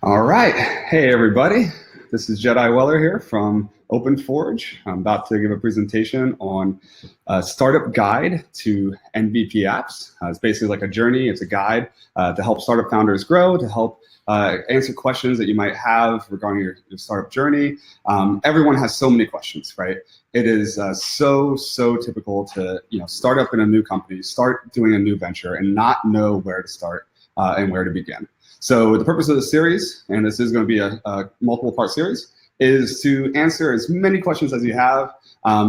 All right. Hey, everybody. This is Jedi Weller here from OpenForge. I'm about to give a presentation on a startup guide to MVP apps. It's basically like a journey. It's a guide to help startup founders grow, to help answer questions that you might have regarding your startup journey. Everyone has so many questions, right? It is so typical to start up in a new company, start doing a new venture, and not know where to start and where to begin. So the purpose of this series, and this is going to be a multiple part series, is to answer as many questions as you have.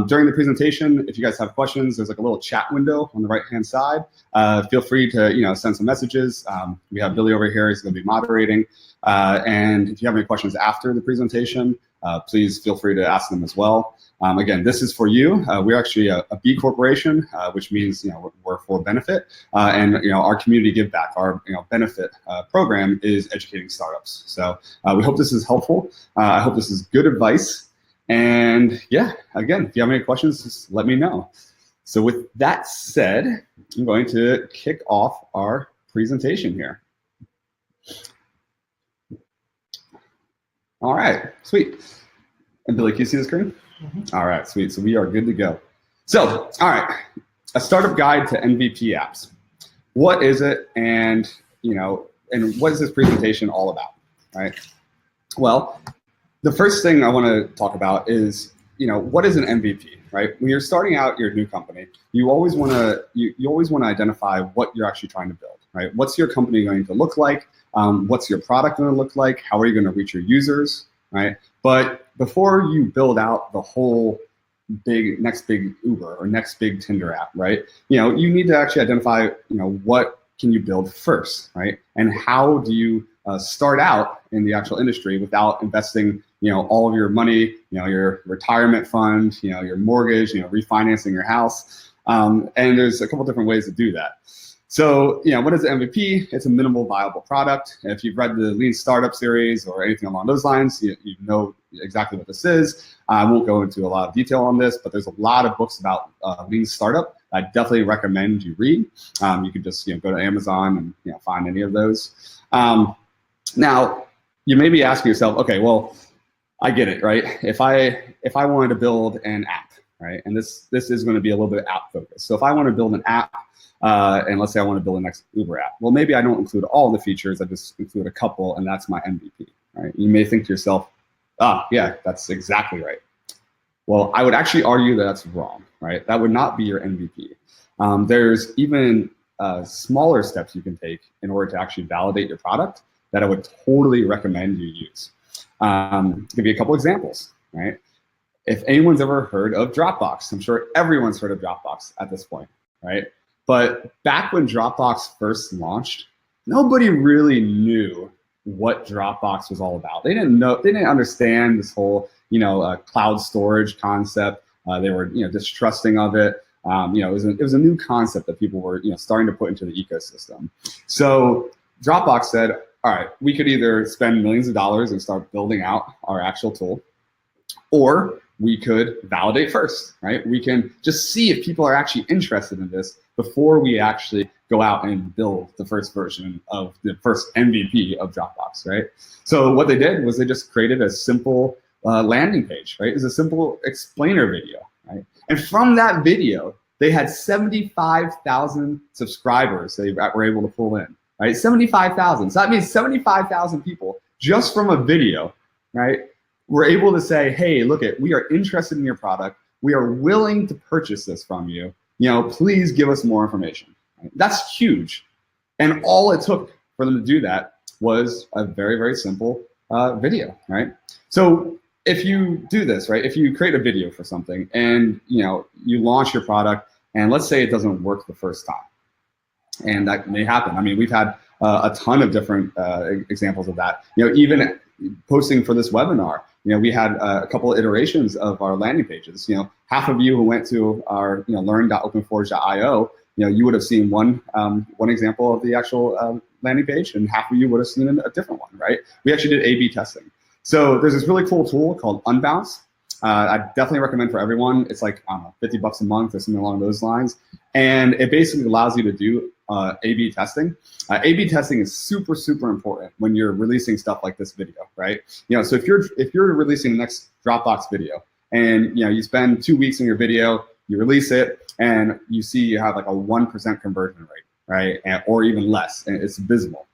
During the presentation, if you guys have questions, there's like a little chat window on the right-hand side. Feel free to send some messages. We have Billy over here, he's going to be moderating. And if you have any questions after the presentation, please feel free to ask them as well. Again, this is for you. We're actually a B corporation, which means we're for benefit, and our community give back, our benefit program is educating startups. So we hope this is helpful. I hope this is good advice. And yeah, again, if you have any questions, just let me know. So with that said, I'm going to kick off our presentation here. All right, sweet. And Billy, can you see the screen? Mm-hmm. All right, sweet. So we are good to go. So, all right, a startup guide to MVP apps. What is it, and and what is this presentation all about, right? Well, the first thing I want to talk about is, what is an MVP, right? When you're starting out your new company, you always want to you always want to identify what you're actually trying to build, right? What's your company going to look like? What's your product going to look like? How are you going to reach your users, right? But before you build out the whole next big Uber or next big Tinder app, right? You need to actually identify, what can you build first, right? And how do you start out in the actual industry without investing, all of your money, your retirement fund, your mortgage, refinancing your house. And there's a couple different ways to do that. So, what is an MVP? It's a minimal viable product. And if you've read the Lean Startup series or anything along those lines, you know exactly what this is. I won't go into a lot of detail on this, but there's a lot of books about Lean Startup I definitely recommend you read. You can just go to Amazon and find any of those. Now, you may be asking yourself, okay, well, I get it, right? If I wanted to build an app, right, and this is going to be a little bit app focused. So if I want to build an app, and let's say I want to build the next Uber app. Well, maybe I don't include all the features. I just include a couple, and that's my MVP, right? You may think to yourself, yeah, that's exactly right. Well, I would actually argue that that's wrong, right? That would not be your MVP. There's even smaller steps you can take in order to actually validate your product that I would totally recommend you use. Give you a couple examples, right? If anyone's ever heard of Dropbox, I'm sure everyone's heard of Dropbox at this point, right? But back when Dropbox first launched, nobody really knew what Dropbox was all about. They didn't understand this whole, cloud storage concept. They were, distrusting of it. It was a new concept that people were, starting to put into the ecosystem. So Dropbox said, all right, we could either spend millions of dollars and start building out our actual tool, or we could validate first, right? We can just see if people are actually interested in this before we actually go out and build the first version of the first MVP of Dropbox, right? So what they did was they just created a simple landing page, right? It's a simple explainer video, right? And from that video, they had 75,000 subscribers they were able to pull in, right? 75,000. So that means 75,000 people just from a video, right? We're able to say, hey, look, we are interested in your product. We are willing to purchase this from you. Please give us more information. Right? That's huge. And all it took for them to do that was a very, very simple video, right? So if you do this, right, if you create a video for something and, you launch your product and let's say it doesn't work the first time, and that may happen. I mean, we've had a ton of different examples of that. Even posting for this webinar, we had a couple of iterations of our landing pages. Half of you who went to our learn.openforge.io, you would have seen one example of the actual landing page, and half of you would have seen a different one, right? We actually did A/B testing. So there's this really cool tool called Unbounce. I definitely recommend for everyone. It's like, I don't know, 50 bucks a month or something along those lines. And it basically allows you to do A/B testing. A/B testing is super, super important when you're releasing stuff like this video, right? So if you're releasing the next Dropbox video, and you spend 2 weeks in your video, you release it, and you see you have like a 1% conversion rate, right? Or even less, and it's abysmal.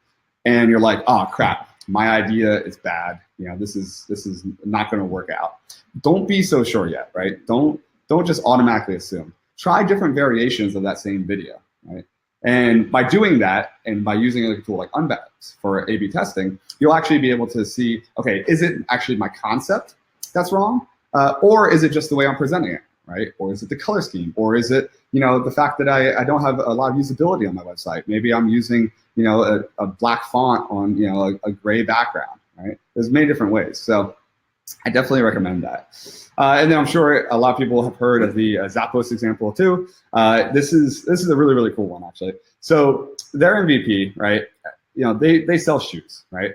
And you're like, oh crap, my idea is bad. This is not going to work out. Don't be so sure yet, right? Don't just automatically assume. Try different variations of that same video, right? And by doing that, and by using a tool like Unbox for A/B testing, you'll actually be able to see, okay, is it actually my concept that's wrong? Or is it just the way I'm presenting it, right? Or is it the color scheme? Or is it, the fact that I don't have a lot of usability on my website? Maybe I'm using, a black font on, a gray background, right? There's many different ways. So I definitely recommend that. And then I'm sure a lot of people have heard of the Zappos example too. This is a really, really cool one actually. So their MVP, right? They sell shoes, right?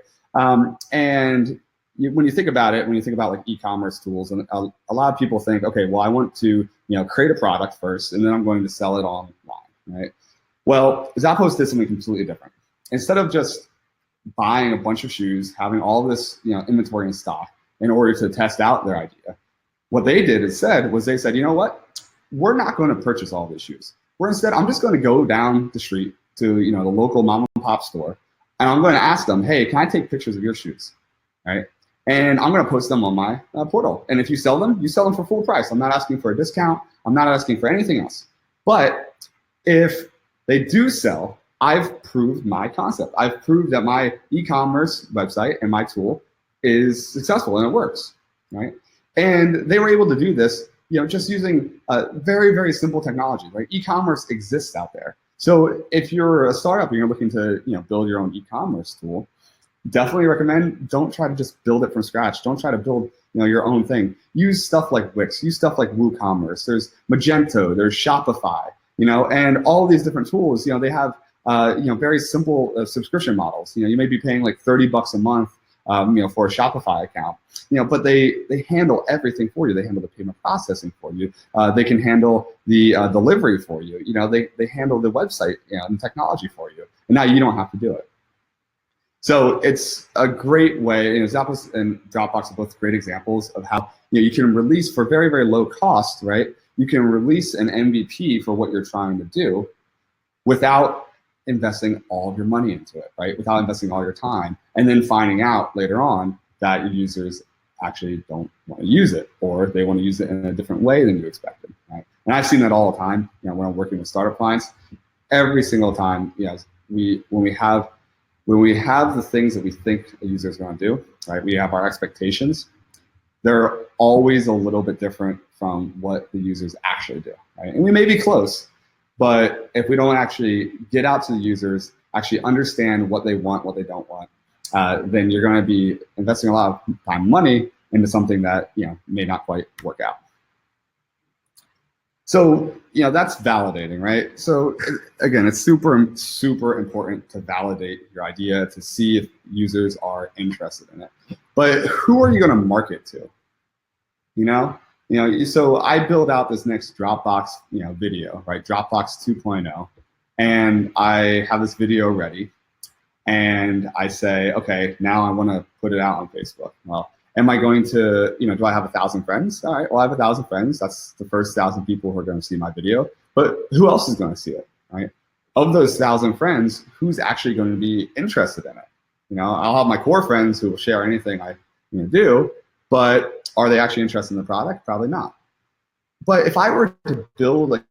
And when you think about it, when you think about like e-commerce tools, and a lot of people think, okay, well, I want to create a product first, and then I'm going to sell it online, right? Well, Zappos did something completely different. Instead of just buying a bunch of shoes, having all this inventory in stock in order to test out their idea, what they did instead was they said, you know what, we're not going to purchase all these shoes. I'm just going to go down the street to the local mom and pop store, and I'm going to ask them, hey, can I take pictures of your shoes, right? And I'm going to post them on my portal. And if you sell them for full price. I'm not asking for a discount. I'm not asking for anything else. But if they do sell, I've proved my concept. I've proved that my e-commerce website and my tool is successful and it works, right? And they were able to do this, just using very, very simple technology, right? E-commerce exists out there. So if you're a startup and you're looking to, build your own e-commerce tool, definitely recommend, don't try to just build it from scratch. Don't try to build your own thing. Use stuff like Wix, use stuff like WooCommerce. There's Magento, there's Shopify, and all these different tools, they have very simple subscription models. You may be paying like 30 bucks a month for a Shopify account, but they handle everything for you. They handle the payment processing for you. They can handle the delivery for you. They handle the website and technology for you. And now you don't have to do it. So it's a great way, Zappos and Dropbox are both great examples of how you can release for very, very low cost, right? You can release an MVP for what you're trying to do without investing all of your money into it, right? Without investing all your time, and then finding out later on that your users actually don't want to use it, or they want to use it in a different way than you expected, right? And I've seen that all the time, when I'm working with startup clients. Every single time, when we have the things that we think a user is going to do, right? We have our expectations. They're always a little bit different from what the users actually do, right? And we may be close, but if we don't actually get out to the users, actually understand what they want, what they don't want, then you're going to be investing a lot of time and money into something that may not quite work out. So that's validating, right? So again, it's super, super important to validate your idea, to see if users are interested in it. But who are you going to market to? So I build out this next Dropbox video, right? Dropbox 2.0, and I have this video ready, and I say, okay, now I want to put it out on Facebook. Well, am I going to, do I have 1,000 friends? All right, well, I have 1,000 friends. That's the first 1,000 people who are going to see my video. But who else is going to see it, right? Of those 1,000 friends, who's actually going to be interested in it? I'll have my core friends who will share anything I do, but are they actually interested in the product? Probably not. But if I were to build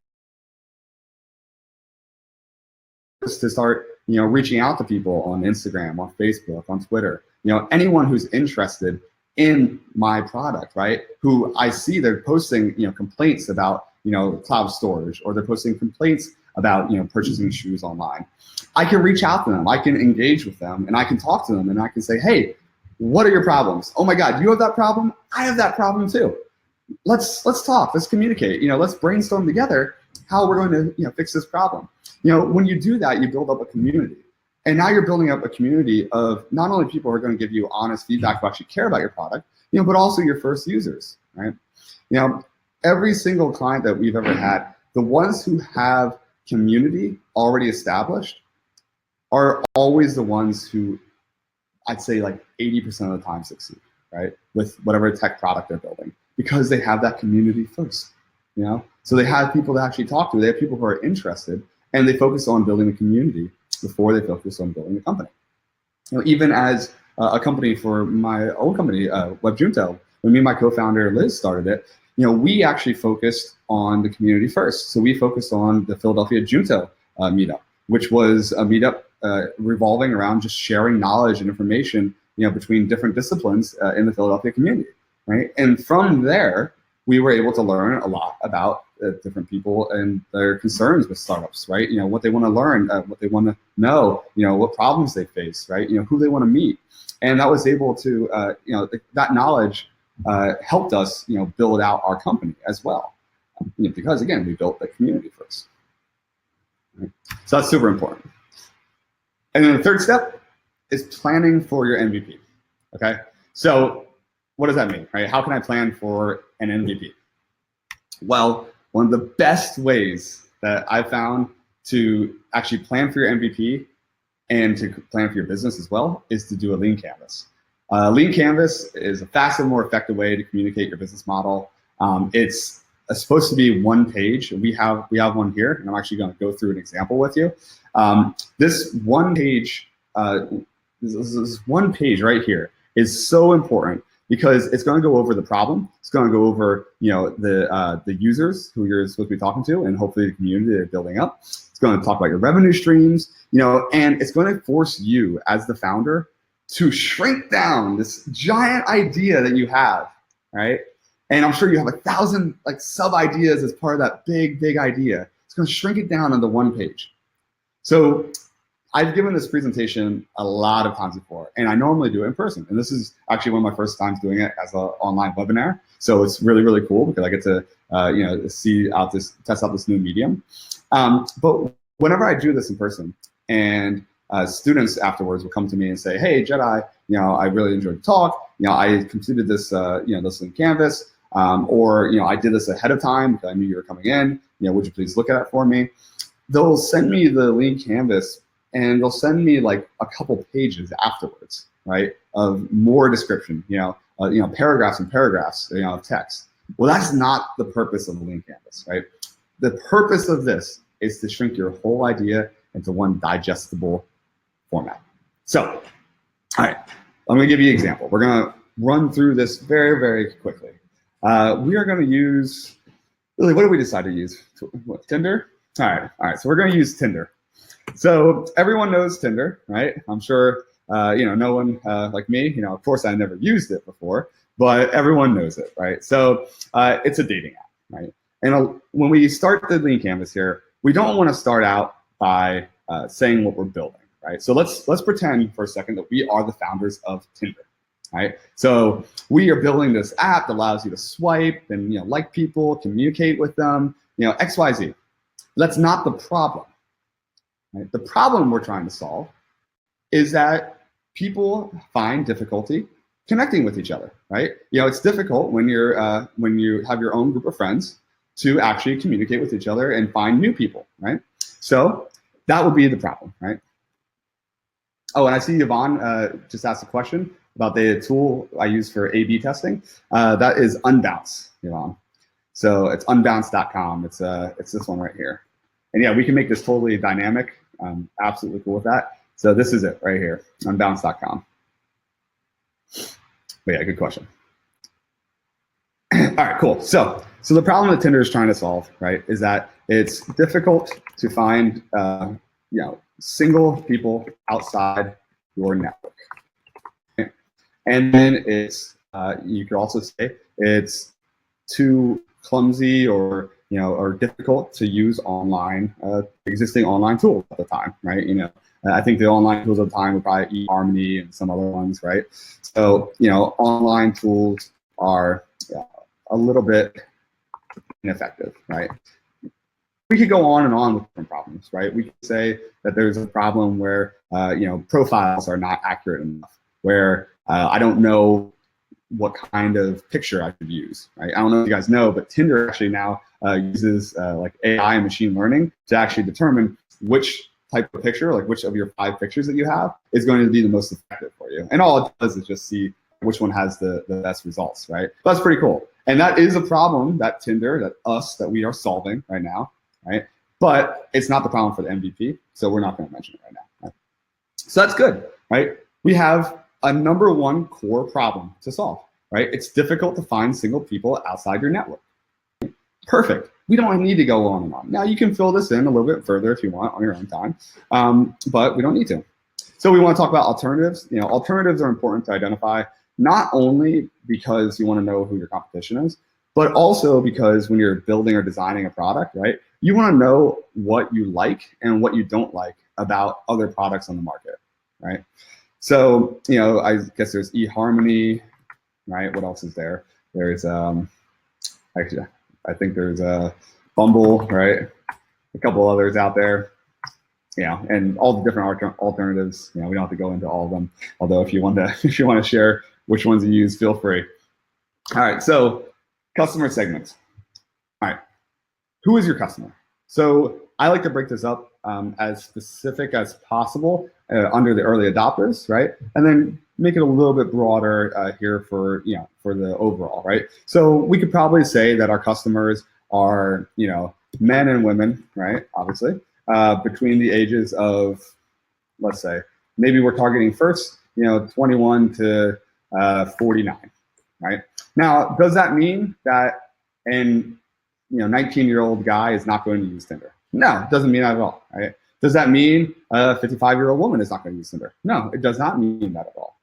to start, reaching out to people on Instagram, on Facebook, on Twitter, anyone who's interested in my product, right? Who I see they're posting, complaints about, cloud storage, or they're posting complaints about, purchasing shoes online. I can reach out to them, I can engage with them, and I can talk to them, and I can say, hey, what are your problems? Oh my God, you have that problem? I have that problem too. Let's talk, let's communicate, let's brainstorm together how we're going to, fix this problem. When you do that, you build up a community. And now you're building up a community of not only people who are going to give you honest feedback who actually care about your product, but also your first users, right? You know, every single client that we've ever had, the ones who have community already established are always the ones who I'd say like 80% of the time succeed, right? With whatever tech product they're building, because they have that community first, you know? So they have people to actually talk to, they have people who are interested, and they focus on building the community before they focus on building the company. You know, even as a company for my own company, WebJunto, when me and my co-founder Liz started it, you know, we actually focused on the community first. So we focused on the Philadelphia Junto meetup, which was a meetup revolving around just sharing knowledge and information, you know, between different disciplines in the Philadelphia community, right? And from there, we were able to learn a lot about different people and their concerns with startups, right? You know, what they want to learn, what they want to know, you know, what problems they face, right? You know, who they want to meet. And that was able to, you know, that knowledge helped us, you know, build out our company as well. You know, because again, we built the community first. Right? So that's super important. And then the third step is planning for your MVP, okay? So what does that mean, right? How can I plan for an MVP? Well, one of the best ways that I've found to actually plan for your MVP and to plan for your business as well is to do a lean canvas. Lean canvas is a faster, more effective way to communicate your business model. It's supposed to be one page. We have one here, and I'm actually going to go through an example with you. This one page right here is so important because it's going to go over the problem. It's going to go over, you know, the users who you're supposed to be talking to, and hopefully the community they're building up. It's going to talk about your revenue streams, you know, and it's going to force you as the founder to shrink down this giant idea that you have, right? And I'm sure you have 1,000 like sub ideas as part of that big idea. It's going to shrink it down onto one page. So I've given this presentation a lot of times before, and I normally do it in person. And this is actually one of my first times doing it as an online webinar. So it's really, really cool because I get to you know, test out this new medium. But whenever I do this in person, and students afterwards will come to me and say, "Hey, Jedi, you know, I really enjoyed the talk. You know, I completed this, you know, this in Canvas, or you know, I did this ahead of time because I knew you were coming in. You know, would you please look at it for me?" They'll send me the lean canvas, and they'll send me like a couple pages afterwards, right, of more description. You know, paragraphs and paragraphs, you know, of text. Well, that's not the purpose of the lean canvas, right? The purpose of this is to shrink your whole idea into one digestible format. So, all right, I'm gonna give you an example. We're gonna run through this very, very quickly. We are gonna use, really, what did we decide to use? What, Tinder? All right, so we're gonna use Tinder. So everyone knows Tinder, right? I'm sure, you know, no one like me, you know, of course I never used it before, but everyone knows it, right? So it's a dating app, right? And when we start the lean canvas here, we don't wanna start out by saying what we're building, right? So let's pretend for a second that we are the founders of Tinder, right? So we are building this app that allows you to swipe and, you know, like people, communicate with them, you know, X, Y, Z. That's not the problem, right? The problem we're trying to solve is that people find difficulty connecting with each other, right? You know, it's difficult when when you have your own group of friends to actually communicate with each other and find new people, right? So that would be the problem, right? Oh, and I see Yvonne just asked a question about the tool I use for A/B testing. That is Unbounce, Yvonne. So it's unbounce.com. It's this one right here. And yeah, we can make this totally dynamic. I'm absolutely cool with that. So this is it right here, unbounce.com. But yeah, good question. All right, cool. So the problem that Tinder is trying to solve, right, is that it's difficult to find, you know, single people outside your network. Okay? And then it's, you could also say it's too clumsy or, you know, or difficult to use online, existing online tools at the time, right? You know, I think the online tools at the time were probably eHarmony and some other ones, right? So, you know, online tools are a little bit ineffective, right? We could go on and on with different problems, right? We could say that there's a problem where, you know, profiles are not accurate enough, where I don't know what kind of picture I should use, right? I don't know if you guys know, but Tinder actually now uses like AI and machine learning to actually determine which type of picture, like which of your 5 pictures that you have is going to be the most effective for you. And all it does is just see which one has the best results, right? That's pretty cool. And that is a problem that Tinder, that we are solving right now, right? But it's not the problem for the MVP, so we're not going to mention it right now. Right? So that's good, right? We have a number 1 core problem to solve, right? It's difficult to find single people outside your network. Perfect. We don't need to go on and on. Now you can fill this in a little bit further if you want on your own time, but we don't need to. So we want to talk about alternatives. You know, alternatives are important to identify, not only because you want to know who your competition is, but also because when you're building or designing a product, right, you want to know what you like and what you don't like about other products on the market, right? So, you know, I guess there's eHarmony, right? What else is there? There's, actually, I think there's Bumble, right? A couple others out there. Yeah, and all the different alternatives. You know, we don't have to go into all of them. Although, if you want to share which ones you use, feel free. All right, so customer segments. All right, who is your customer? So I like to break this up as specific as possible under the early adopters, right? And then make it a little bit broader here for for the overall, right? So we could probably say that our customers are men and women, right? Obviously. Between the ages of, let's say, maybe we're targeting first, 21 to 49, right? Now, does that mean that an 19-year-old guy is not going to use Tinder? No, it doesn't mean that at all, right? Does that mean a 55-year-old woman is not going to use Tinder? No, it does not mean that at all.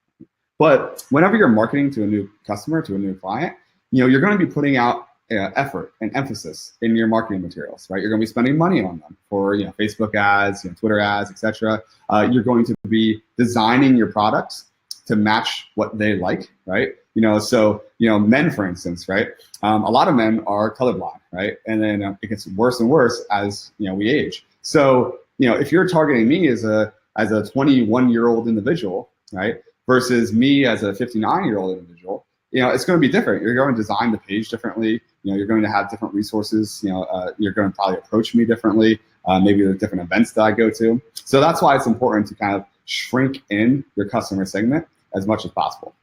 But whenever you're marketing to a new customer, to a new client, you're going to be putting out effort and emphasis in your marketing materials, right? You're going to be spending money on them for Facebook ads, Twitter ads, etc. You're going to be designing your products to match what they like, right? So men, for instance, right? A lot of men are colorblind, right? And then it gets worse and worse as we age. So if you're targeting me as a 21-year-old individual, right, versus me as a 59-year-old individual, it's going to be different. You're going to design the page differently. You're going to have different resources. You're going to probably approach me differently. Maybe the different events that I go to. So that's why it's important to kind of shrink in your customer segment as much as possible.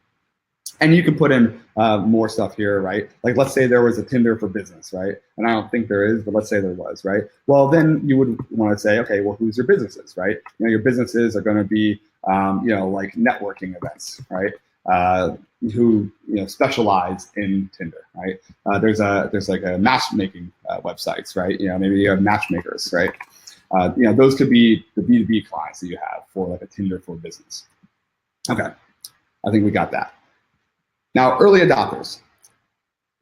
And you can put in more stuff here, right? Like, let's say there was a Tinder for business, right? And I don't think there is, but let's say there was, right? Well, then you would want to say, okay, well, who's your businesses, right? Your businesses are going to be, like networking events, right? Who specialize in Tinder, right? There's like a matchmaking websites, right? Maybe you have matchmakers, right? Those could be the B2B clients that you have for like a Tinder for business. Okay, I think we got that. Now, early adopters.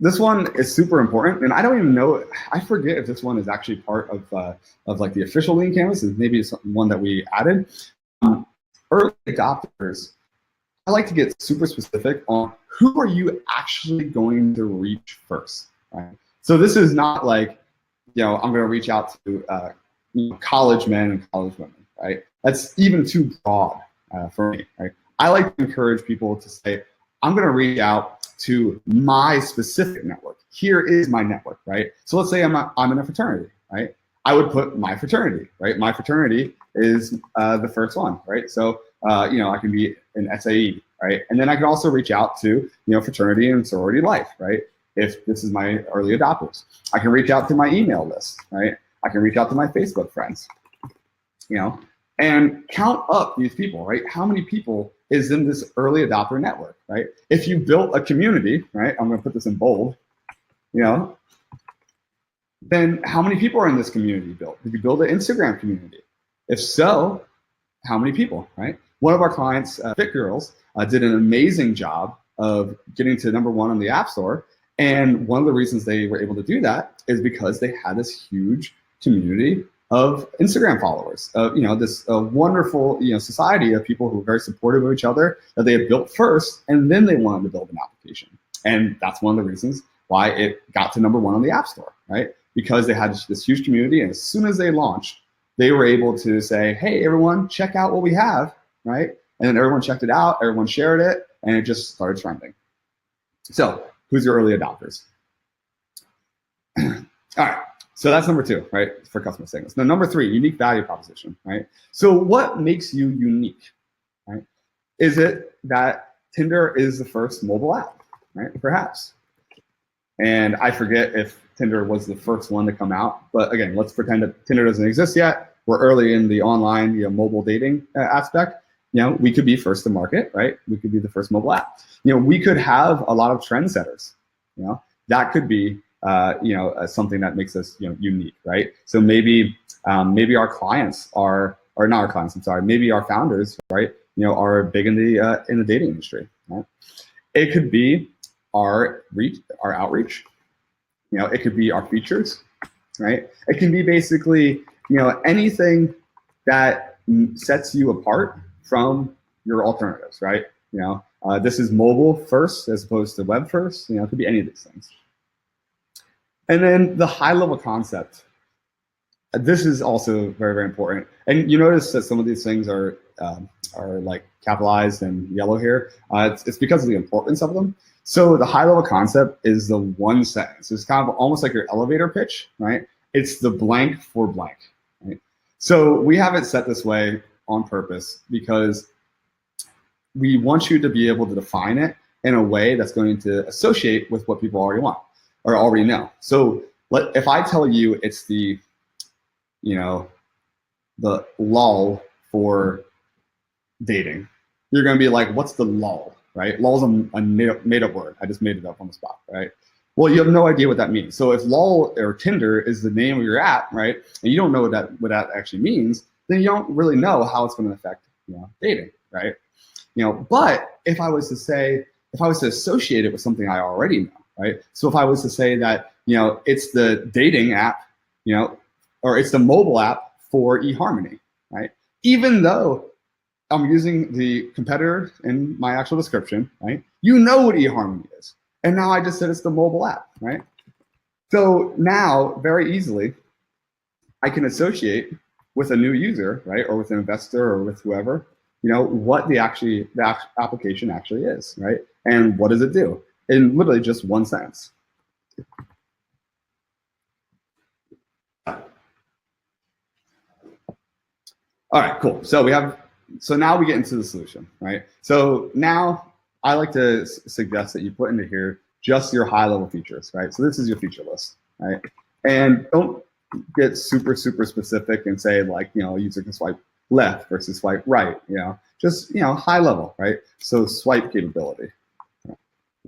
This one is super important, and I don't even know. I forget if this one is actually part of like the official Lean Canvas. Is maybe one that we added. Early adopters. I like to get super specific on who are you actually going to reach first, right? So this is not like, I'm going to reach out to college men and college women, right? That's even too broad for me, right? I like to encourage people to say, I'm going to reach out to my specific network. Here is my network, right? So let's say I'm in a fraternity, right? I would put my fraternity, right? My fraternity is the first one, right? So, I can be an SAE, right? And then I can also reach out to, fraternity and sorority life, right? If this is my early adopters. I can reach out to my email list, right? I can reach out to my Facebook friends, and count up these people, right? How many people is in this early adopter network, right? If you built a community, right? I'm going to put this in bold, then how many people are in this community built? Did you build an Instagram community? If so, how many people, right? One of our clients, Fit Girls, did an amazing job of getting to #1 on the App Store. And one of the reasons they were able to do that is because they had this huge community of Instagram followers, this wonderful, society of people who are very supportive of each other that they had built first, and then they wanted to build an application. And that's one of the reasons why it got to #1 on the App Store, right? Because they had this huge community, and as soon as they launched, they were able to say, hey, everyone, check out what we have, right? And then everyone checked it out, everyone shared it, and it just started trending. So who's your early adopters? All right. So that's number 2, right, for customer segments. Now, number 3, unique value proposition, right? So what makes you unique, right? Is it that Tinder is the first mobile app, right? Perhaps. And I forget if Tinder was the first one to come out, but again, let's pretend that Tinder doesn't exist yet. We're early in the online, mobile dating aspect. We could be first to market, right? We could be the first mobile app. We could have a lot of trendsetters. That could be something that makes us unique, right? So maybe our clients are, or not our clients, I'm sorry, maybe our founders, right, are big in the dating industry, right? It could be our outreach, it could be our features, right? It can be basically anything that sets you apart from your alternatives, right? This is mobile first as opposed to web first. It could be any of these things. And then the high-level concept. This is also very, very important. And you notice that some of these things are like capitalized and yellow here. It's because of the importance of them. So the high-level concept is the one sentence. It's kind of almost like your elevator pitch, right? It's the blank for blank, right? So we have it set this way on purpose because we want you to be able to define it in a way that's going to associate with what people already want or already know. So if I tell you it's the lull for dating, you're going to be like, what's the lull, right? Lull is a made-up word. I just made it up on the spot, right? Well, you have no idea what that means. So if lull or Tinder is the name of your app, right, and you don't know what that actually means, then you don't really know how it's going to affect dating, right? But if I was to associate it with something I already know, right? So if I was to say that it's the dating app, or it's the mobile app for eHarmony, right? Even though I'm using the competitor in my actual description, right? You know what eHarmony is. And now I just said it's the mobile app, right? So now, very easily, I can associate with a new user, right? Or with an investor or with whoever, what the application actually is, right? And what does it do? In literally just one sentence. All right, cool. So now we get into the solution, right? So now I like to suggest that you put into here just your high-level features, right? So this is your feature list, right? And don't get super, super specific and say like, a user can swipe left versus swipe right, just, high level, right? So swipe capability,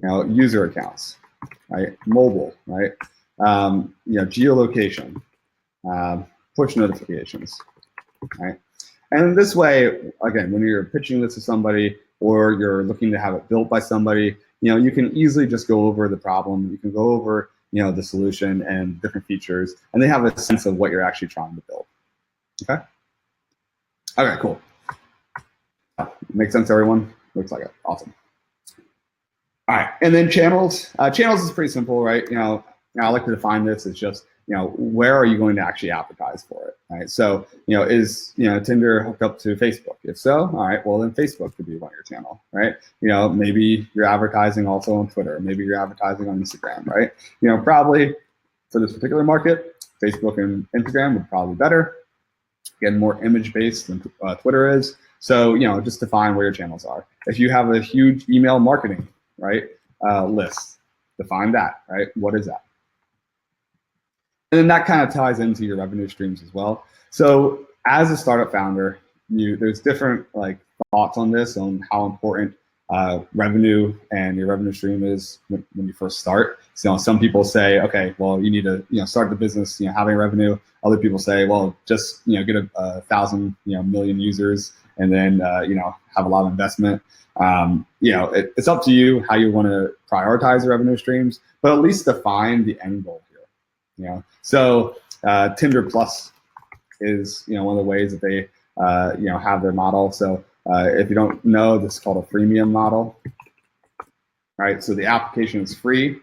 user accounts, right? Mobile, right? Geolocation, push notifications, right? And this way, again, when you're pitching this to somebody or you're looking to have it built by somebody, you can easily just go over the problem. You can go over, the solution and different features, and they have a sense of what you're actually trying to build. Okay? Okay, cool. Make sense, everyone? Looks like it. Awesome. All right, and then channels. Channels is pretty simple, right? I like to define this as just, where are you going to actually advertise for it, right? So, is, Tinder hooked up to Facebook? If so, all right, well then Facebook could be one of your channel, right? Maybe you're advertising also on Twitter, maybe you're advertising on Instagram, right? Probably for this particular market, Facebook and Instagram would probably be better. Again, more image-based than Twitter is. So, just define where your channels are. If you have a huge email marketing, right, list, define that, right? What is that? And then that kind of ties into your revenue streams as well. So as a startup founder, there's different thoughts on this, on how important revenue and your revenue stream is when you first start. So some people say, okay, well, you need to start the business having revenue. Other people say, well, just get 1,000 million users and then have a lot of investment. It's up to you how you want to prioritize the revenue streams, but at least define the end goal here. So Tinder Plus is one of the ways that they have their model. So if you don't know, this is called a freemium model, right? So the application is free,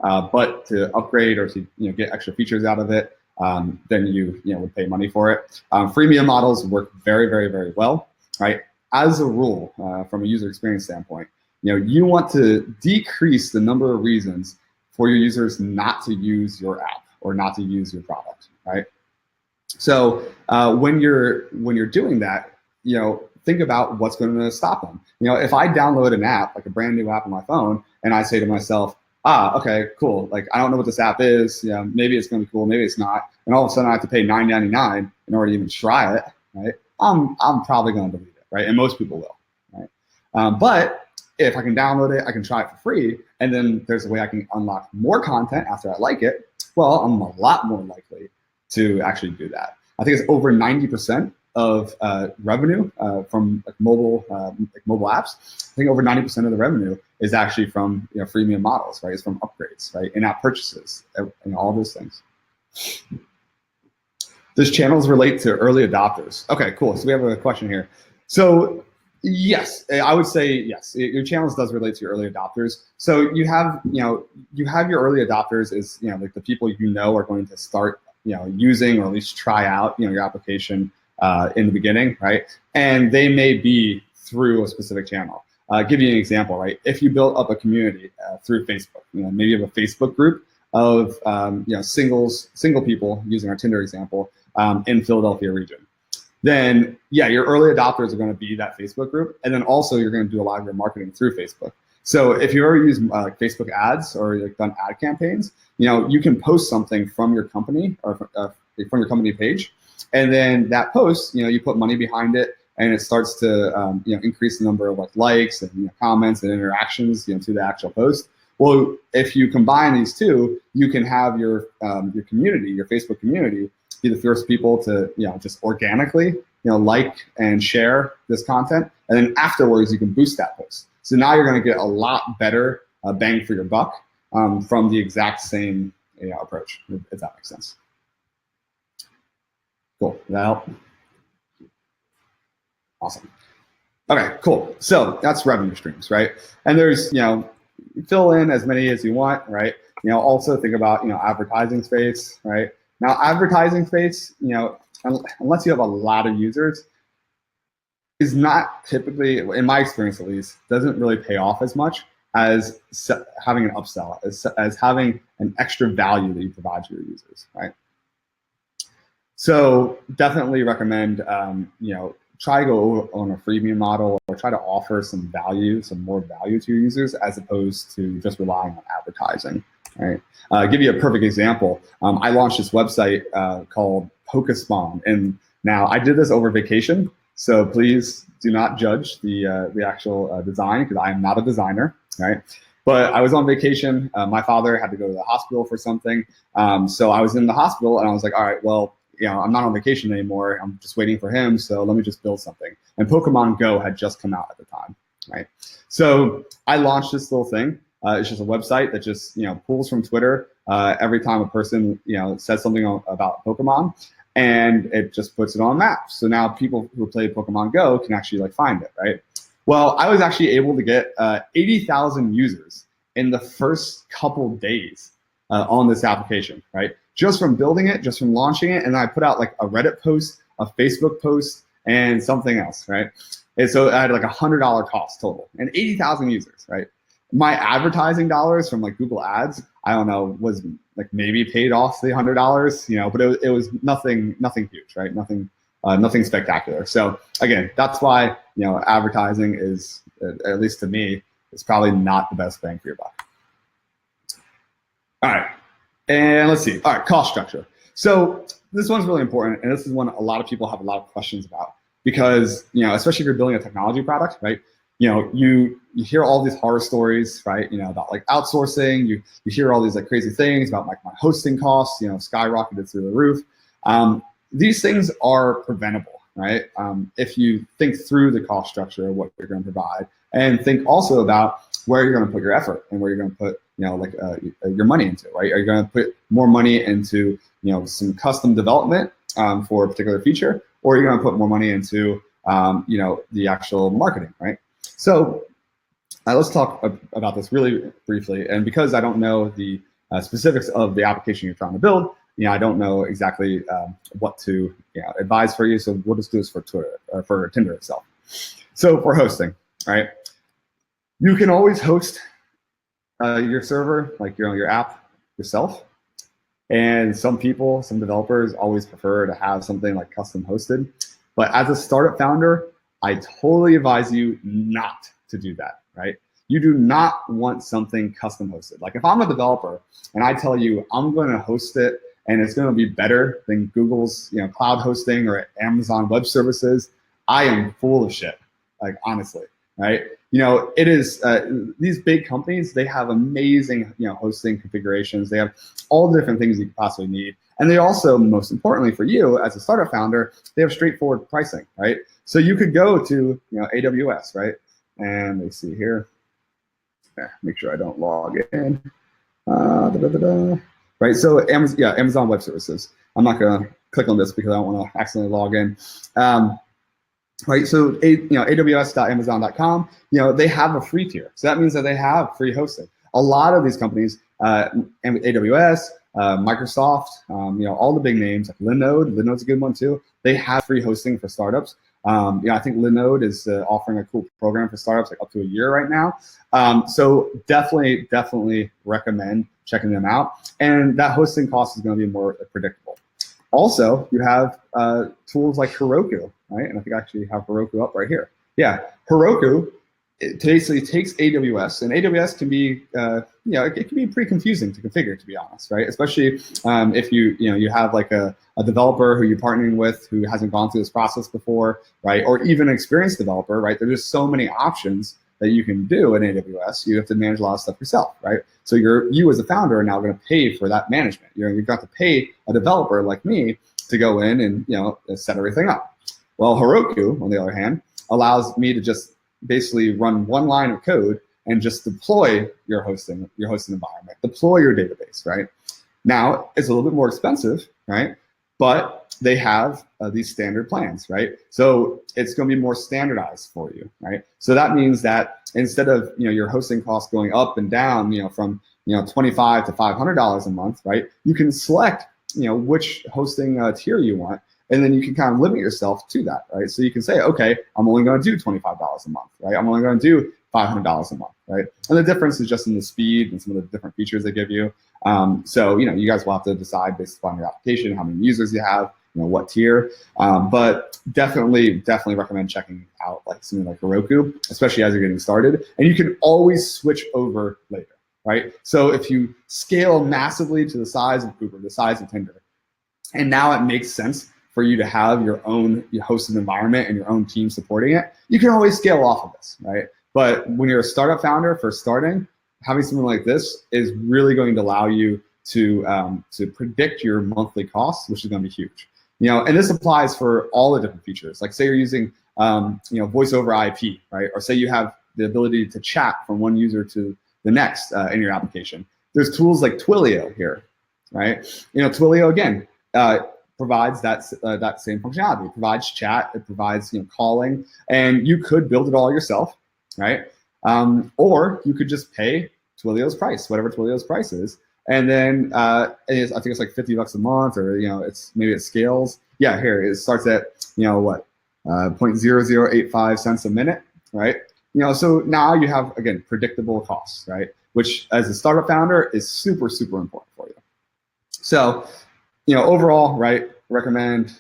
but to upgrade or to get extra features out of it, then you would pay money for it. Freemium models work very, very, very well, right? As a rule, from a user experience standpoint, you want to decrease the number of reasons for your users not to use your app or not to use your product, right? So when you're doing that, think about what's going to stop them. If I download an app, like a brand new app on my phone, and I say to myself, okay, cool. Like, I don't know what this app is. Maybe it's going to be cool, maybe it's not. And all of a sudden I have to pay $9.99 in order to even try it, right? I'm probably going to delete it, right? And most people will, right? But if I can download it, I can try it for free, and then there's a way I can unlock more content after I like it, well, I'm a lot more likely to actually do that. I think it's over 90% of revenue from mobile apps. I think over 90% of the revenue is actually from freemium models, right? It's from upgrades, right? In-app purchases, and all those things. Does channels relate to early adopters? Okay, cool. So we have a question here. So yes, I would say yes. Your channels does relate to your early adopters. So you have your early adopters is like the people are going to start using or at least try out your application in the beginning, right? And they may be through a specific channel. Give you an example, right? If you built up a community through Facebook, maybe you have a Facebook group of single people, using our Tinder example, in Philadelphia region. Then your early adopters are going to be that Facebook group, and then also you're going to do a lot of your marketing through Facebook. So if you ever use Facebook ads or done ad campaigns, you can post something from your company or from your company page, and then that post, you put money behind it, and it starts to increase the number of likes and comments and interactions to the actual post. Well, if you combine these two, you can have your community, your Facebook community, be the first people to just organically like and share this content, and then afterwards you can boost that post. So now you're going to get a lot better bang for your buck from the exact same approach, if that makes sense. Cool. Did that help? Awesome. Okay, cool. So that's revenue streams, right? And there's fill in as many as you want, right? Also think about advertising space, right? Now advertising space, unless you have a lot of users, is not typically, in my experience at least, doesn't really pay off as much as having an upsell, as having an extra value that you provide to your users, right? So definitely recommend, try to go on a freemium model, or try to offer some more value to your users, as opposed to just relying on advertising, right? Give you a perfect example. I launched this website called Pokespawn, and now I did this over vacation, so please do not judge the actual design, because I am not a designer, right? But I was on vacation. My father had to go to the hospital for something, so I was in the hospital, and I was like, all right, well, I'm not on vacation anymore. I'm just waiting for him, so let me just build something. And Pokemon Go had just come out at the time, right? So I launched this little thing. It's just a website that just pulls from Twitter every time a person says something about Pokemon, and it just puts it on maps. So now people who play Pokemon Go can actually find it, right? Well, I was actually able to get 80,000 users in the first couple days on this application, right? Just from building it, just from launching it, and then I put out a Reddit post, a Facebook post, and something else, right? And so I had $100 cost total, and 80,000 users, right? My advertising dollars from Google Ads, I don't know, was maybe paid off the $100, but it was nothing huge, right? Nothing spectacular. So again, that's why advertising is, at least to me, is probably not the best bang for your buck. All right. And let's see. All right, cost structure. So this one's really important, and this is one a lot of people have a lot of questions about, because especially if you're building a technology product, right? You hear all these horror stories, right? About outsourcing. You hear all these crazy things about my hosting costs, skyrocketed through the roof. These things are preventable, right? If you think through the cost structure of what you're going to provide, and think also about where you're going to put your effort and where you're going to put your money into, right? Are you going to put more money into some custom development for a particular feature, or are you going to put more money into the actual marketing, right? So let's talk about this really briefly. And because I don't know the specifics of the application you're trying to build, I don't know exactly what to advise for you. So we'll just do this for Twitter or for Tinder itself. So for hosting, right? You can always host your server, like your app yourself. And some people, some developers always prefer to have something like custom hosted. But as a startup founder, I totally advise you not to do that, right? You do not want something custom hosted. Like if I'm a developer and I tell you I'm going to host it and it's going to be better than Google's cloud hosting or Amazon Web Services, I am full of shit, like honestly, right? It is these big companies, they have amazing hosting configurations. They have all the different things you could possibly need. And they also, most importantly for you as a startup founder, they have straightforward pricing, right? So you could go to AWS, right? And let's see here. Make sure I don't log in. Right, so Amazon Web Services. I'm not gonna click on this because I don't want to accidentally log in. Right, so AWS.Amazon.com, they have a free tier. So that means that they have free hosting. A lot of these companies, AWS, Microsoft, all the big names like Linode's a good one too. They have free hosting for startups. I think Linode is offering a cool program for startups, like up to a year right now. So definitely recommend checking them out. And that hosting cost is going to be more predictable. Also, you have tools like Heroku, right? And I think I actually have Heroku up right here. Yeah, Heroku, it basically takes AWS, and AWS can be, it can be pretty confusing to configure, to be honest, right? Especially if you have like a developer who you're partnering with who hasn't gone through this process before, right? Or even an experienced developer, right? There's just so many options that you can do in AWS. You have to manage a lot of stuff yourself, right? So you as a founder are now going to pay for that management. You've got to pay a developer like me to go in and set everything up. Well, Heroku, on the other hand, allows me to just basically run one line of code and just deploy your hosting environment, deploy your database, right? Now, it's a little bit more expensive, right? But they have these standard plans, right? So it's going to be more standardized for you, right? So that means that instead of your hosting costs going up and down, from $25 to $500 a month, right? You can select which hosting tier you want, and then you can kind of limit yourself to that, right? So you can say, okay, I'm only going to do $25 a month, right? I'm only going to do $500 a month, right? And the difference is just in the speed and some of the different features they give you. So you guys will have to decide based upon your application, how many users you have, what tier. But definitely recommend checking out like something like Heroku, especially as you're getting started. And you can always switch over later, right? So if you scale massively to the size of Uber, the size of Tinder, and now it makes sense for you to have your own hosted environment and your own team supporting it, you can always scale off of this, right? But when you're a startup founder for starting, having something like this is really going to allow you to predict your monthly costs, which is going to be huge. And this applies for all the different features. Like say you're using voice over IP, right? Or say you have the ability to chat from one user to the next in your application. There's tools like Twilio here, right? Twilio again provides that same functionality. It provides chat, it provides think and you could build it all yourself, right? Or you could just pay Twilio's price, whatever Twilio's price is, and then I think it's like $50 a month, or maybe it scales. Yeah, here it starts at 0.0085 cents a minute, right? So now you have again predictable costs, right? Which as a startup founder is super important for you. So overall, right? Recommend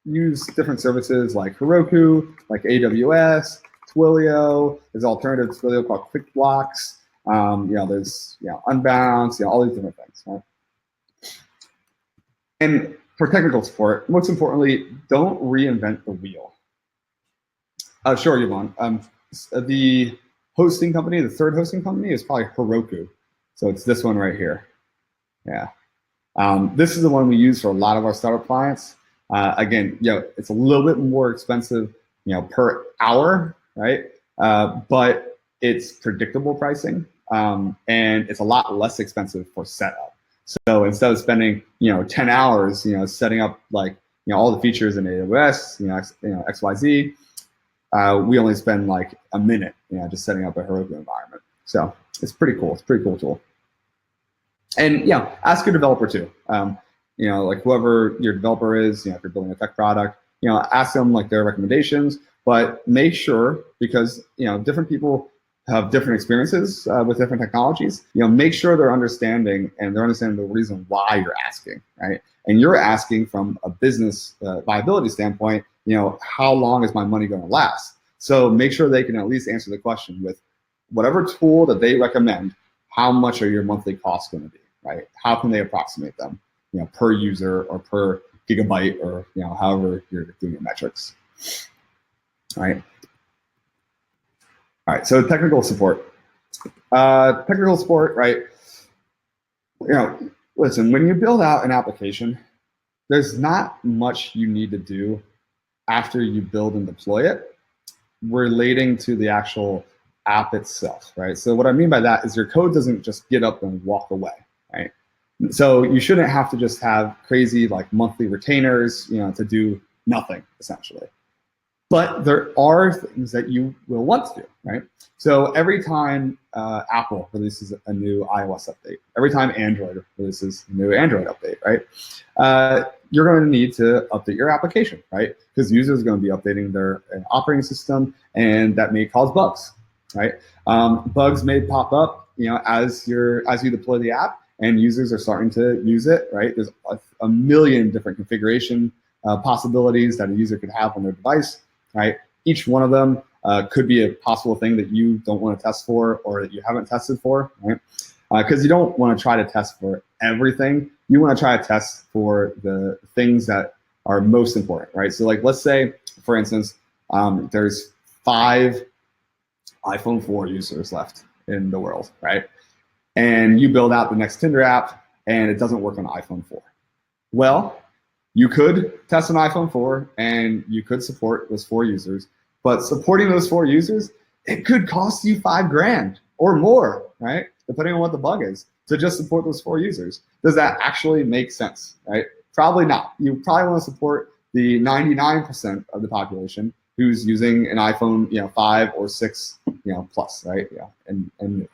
use different services like Heroku, like AWS. Twilio, there's alternative to Twilio called Quick Blocks. There's Unbounce, all these different things, right? And for technical support, most importantly, don't reinvent the wheel. Sure, Yvonne. The hosting company, the third hosting company is probably Heroku. So it's this one right here. Yeah. This is the one we use for a lot of our startup clients. Again, it's a little bit more expensive, per hour, right? But it's predictable pricing, and it's a lot less expensive for setup. So instead of spending 10 hours setting up like all the features in AWS, XYZ, we only spend like a minute just setting up a Heroku environment. So it's pretty cool. It's a pretty cool tool. And ask your developer too. Like whoever your developer is, if you're building a tech product, ask them like their recommendations. But make sure, because different people have different experiences with different technologies, make sure they're understanding the reason why you're asking, right? And you're asking from a business viability standpoint, how long is my money going to last? So make sure they can at least answer the question with whatever tool that they recommend, how much are your monthly costs going to be, right? How can they approximate them, per user or per gigabyte or, however you're doing your metrics, right? All right, so technical support. Technical support, right? Listen, when you build out an application, there's not much you need to do after you build and deploy it relating to the actual app itself, right? So what I mean by that is your code doesn't just get up and walk away, right? So you shouldn't have to just have crazy like monthly retainers, to do nothing essentially. But there are things that you will want to do, right? So every time Apple releases a new iOS update, every time Android releases a new Android update, right? You're going to need to update your application, right? Because users are going to be updating their operating system, and that may cause bugs, right? Bugs may pop up, as you deploy the app, and users are starting to use it, right? There's a million different configuration possibilities that a user could have on their device, right? Each one of them could be a possible thing that you don't want to test for or that you haven't tested for, right? Because you don't want to try to test for everything. You want to try to test for the things that are most important, right? So like, let's say, for instance, there's 5 iPhone 4 users left in the world, right? And you build out the next Tinder app and it doesn't work on iPhone 4. Well, you could test an iPhone 4 and you could support those 4 users, but supporting those 4 users, it could cost you $5,000 or more, right? Depending on what the bug is, to just support those 4 users. Does that actually make sense, right? Probably not. You probably want to support the 99% of the population who's using an iPhone, 5 or 6, plus, right? And newer.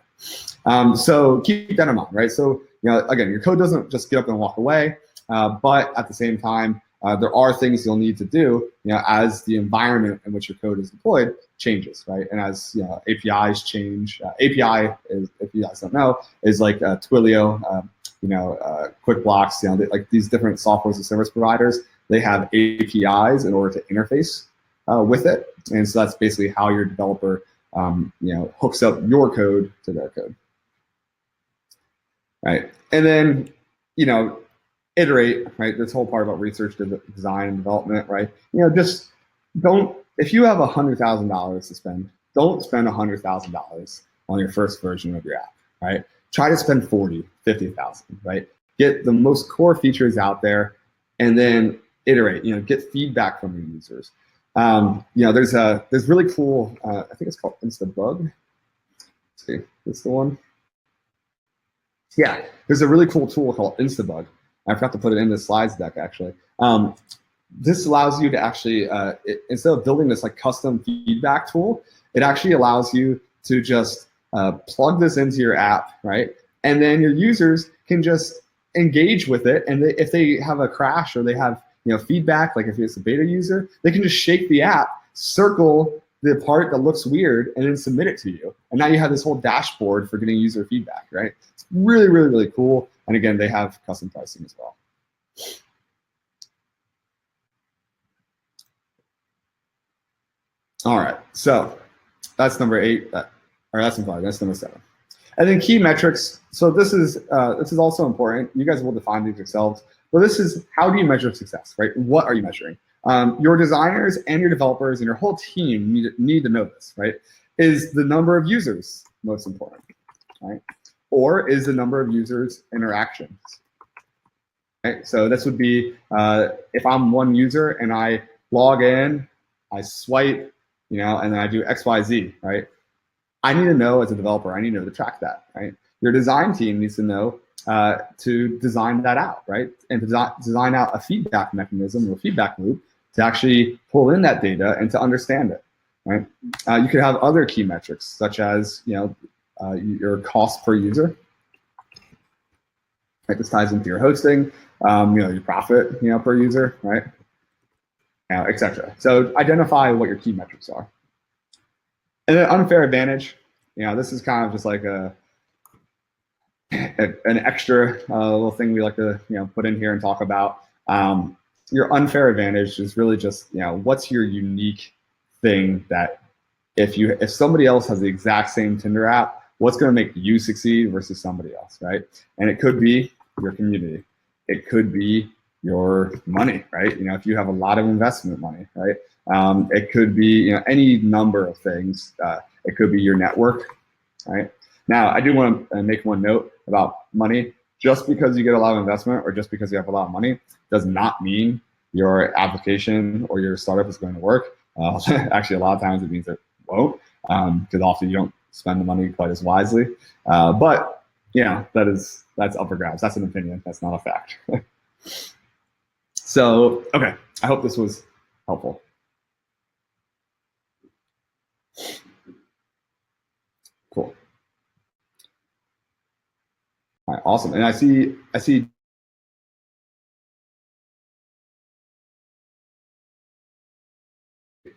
So keep that in mind, right? So, again, your code doesn't just get up and walk away. But at the same time, there are things you'll need to do, as the environment in which your code is deployed changes, right? And as APIs change, API is, if you guys don't know, is like Twilio, QuickBlocks, like these different software as a service providers. They have APIs in order to interface with it, and so that's basically how your developer, hooks up your code to their code, right? And then, iterate, right? This whole part about research, design, and development, right? Just don't, if you have $100,000 to spend, don't spend $100,000 on your first version of your app, right? Try to spend 40, 50,000, right? Get the most core features out there and then iterate, get feedback from your users. There's really cool, I think it's called Instabug. Let's see, this the one? Yeah, there's a really cool tool called Instabug. I forgot to put it in the slides deck, actually. This allows you to actually, instead of building this like custom feedback tool, it actually allows you to just plug this into your app, right? And then your users can just engage with it. And if they have a crash or they have feedback, like if it's a beta user, they can just shake the app, circle the part that looks weird, and then submit it to you. And now you have this whole dashboard for getting user feedback, right? It's really, really, really cool. And again, they have custom pricing as well. All right, so that's number 8, or that's number 7. And then key metrics. So this is also important. You guys will define these yourselves. But this is, how do you measure success, right? What are you measuring? Your designers and your developers and your whole team need to know this, right? Is the number of users most important, right? Or is the number of users interactions? Right? So this would be, if I'm one user and I log in, I swipe, and then I do X, Y, Z, right? I need to know as a developer, I need to know to track that, right? Your design team needs to know to design that out, right? And to design out a feedback mechanism or feedback loop to actually pull in that data and to understand it, right? You could have other key metrics such as, your cost per user. Right, this ties into your hosting, your profit, per user, right? Etc. So identify what your key metrics are. And then unfair advantage. This is kind of just like an extra little thing we like to put in here and talk about. Your unfair advantage is really just what's your unique thing that if somebody else has the exact same Tinder app, what's going to make you succeed versus somebody else, right? And it could be your community, it could be your money, right? If you have a lot of investment money, right? It could be any number of things. It could be your network, right? Now, I do want to make one note about money. Just because you get a lot of investment or just because you have a lot of money does not mean your application or your startup is going to work. Actually, a lot of times it means it won't, because often you don't spend the money quite as wisely. But that's up for grabs. That's an opinion. That's not a fact. So, okay, I hope this was helpful. Cool. All right, awesome. And I see I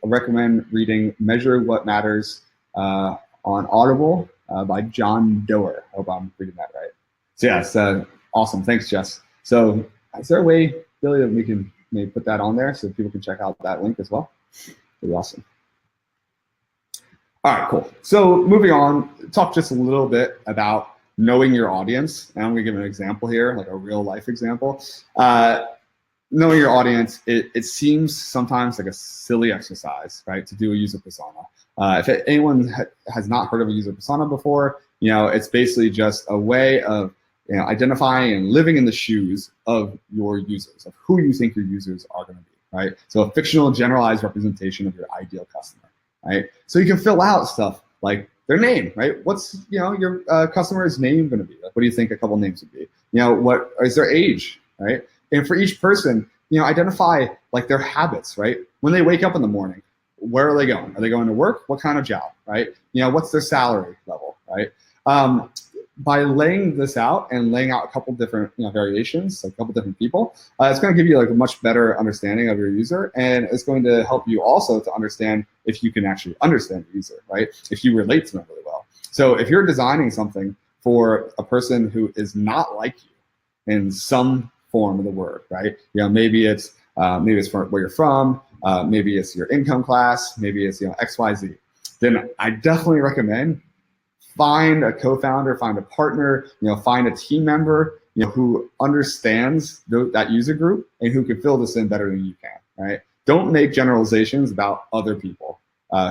recommend reading Measure What Matters on Audible by John Doerr. I hope I'm reading that right. So yes, awesome. Thanks, Jess. So is there a way, Billy, that we can maybe put that on there so people can check out that link as well? That'd be awesome. All right, cool. So moving on, talk just a little bit about knowing your audience. And I'm going to give an example here, like a real life example. Knowing your audience, it seems sometimes like a silly exercise, right, to do a user persona. If anyone has not heard of a user persona before, it's basically just a way of identifying and living in the shoes of your users, of who you think your users are going to be, right? So a fictional generalized representation of your ideal customer, right? So you can fill out stuff like their name, right? What's your customer's name going to be? Like, what do you think a couple names would be? What is their age, right? And for each person, identify like their habits, right? When they wake up in the morning, where are they going? Are they going to work? What kind of job, right? What's their salary level, right? By laying this out and laying out a couple different variations, like a couple different people, it's going to give you like a much better understanding of your user, and it's going to help you also to understand if you can actually understand the user, right? If you relate to them really well. So if you're designing something for a person who is not like you in some form of the word, right? Maybe it's from where you're from, maybe it's your income class, maybe it's XYZ. Then I definitely recommend find a co-founder, find a partner, find a team member, who understands that user group and who can fill this in better than you can, right? Don't make generalizations about other people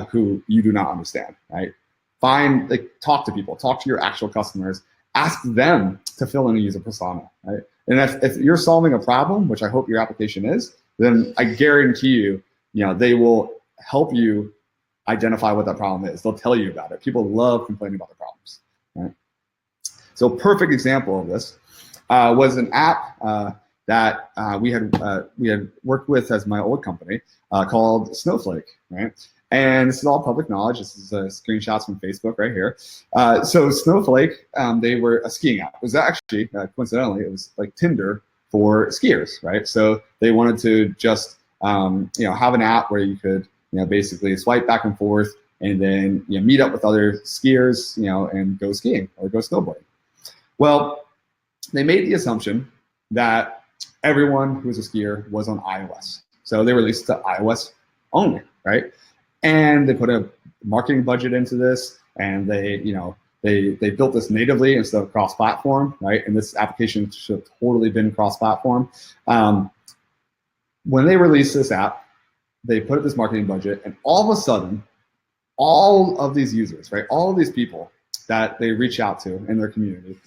who you do not understand, right? Talk to people, talk to your actual customers, ask them to fill in a user persona, right? And if you're solving a problem, which I hope your application is, then I guarantee you, they will help you identify what that problem is. They'll tell you about it. People love complaining about their problems, right? So a perfect example of this was an app that we had worked with as my old company called Snowflake, right? And this is all public knowledge. This is screenshots from Facebook right here. So Snowflake, they were a skiing app. It was actually, coincidentally, it was like Tinder for skiers, right? So they wanted to just have an app where you could basically swipe back and forth and then meet up with other skiers and go skiing or go snowboarding. Well, they made the assumption that everyone who was a skier was on iOS. So they released to iOS only, right? And they put a marketing budget into this, and they built this natively instead of cross-platform, right? And this application should have totally been cross-platform. When they released this app, they put up this marketing budget, and all of a sudden, all of these users, right, all of these people that they reach out to in their community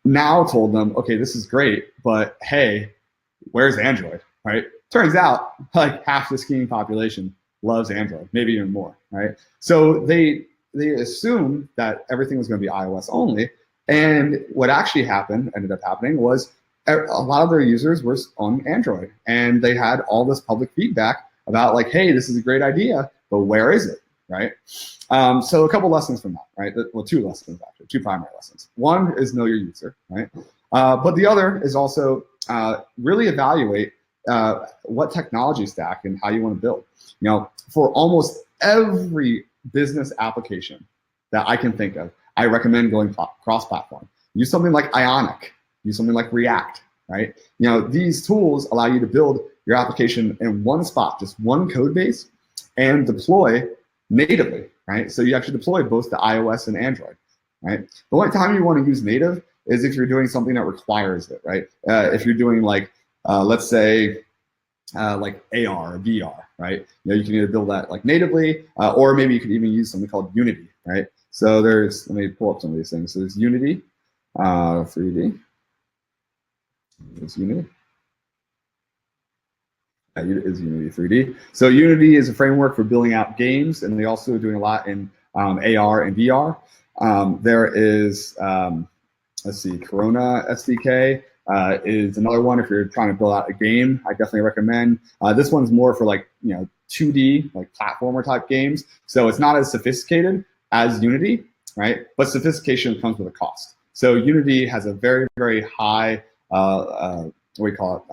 now told them, okay, this is great, but hey, where's Android, right? Turns out like half the skiing population loves Android, maybe even more, right? So they assumed that everything was going to be iOS only, and what actually ended up happening was a lot of their users were on Android, and they had all this public feedback about like, hey, this is a great idea, but where is it, right? So a couple lessons from that, right? Well, two lessons actually, two primary lessons. One is know your user, right? But the other is also really evaluate what technology stack and how you want to build. For almost every business application that I can think of, I recommend going cross-platform. Use something like Ionic, use something like React, right? You know, these tools allow you to build your application in one spot, just one code base, and deploy natively, right? So you actually deploy both to iOS and Android, right? The only time you want to use native is if you're doing something that requires it, right? If you're doing like, let's say, like AR or VR, right? You know, you can either build that like natively, or maybe you could even use something called Unity, right? So there's, let me pull up some of these things. So there's Unity, 3D. There's Unity. It is Unity 3D. So Unity is a framework for building out games, and they also are doing a lot in AR and VR. There is, let's see, Corona SDK is another one. If you're trying to build out a game, I definitely recommend. This one's more for like, you know, 2D, like platformer type games. So it's not as sophisticated as Unity, right? But sophistication comes with a cost. So Unity has a very, very high, what do we call it?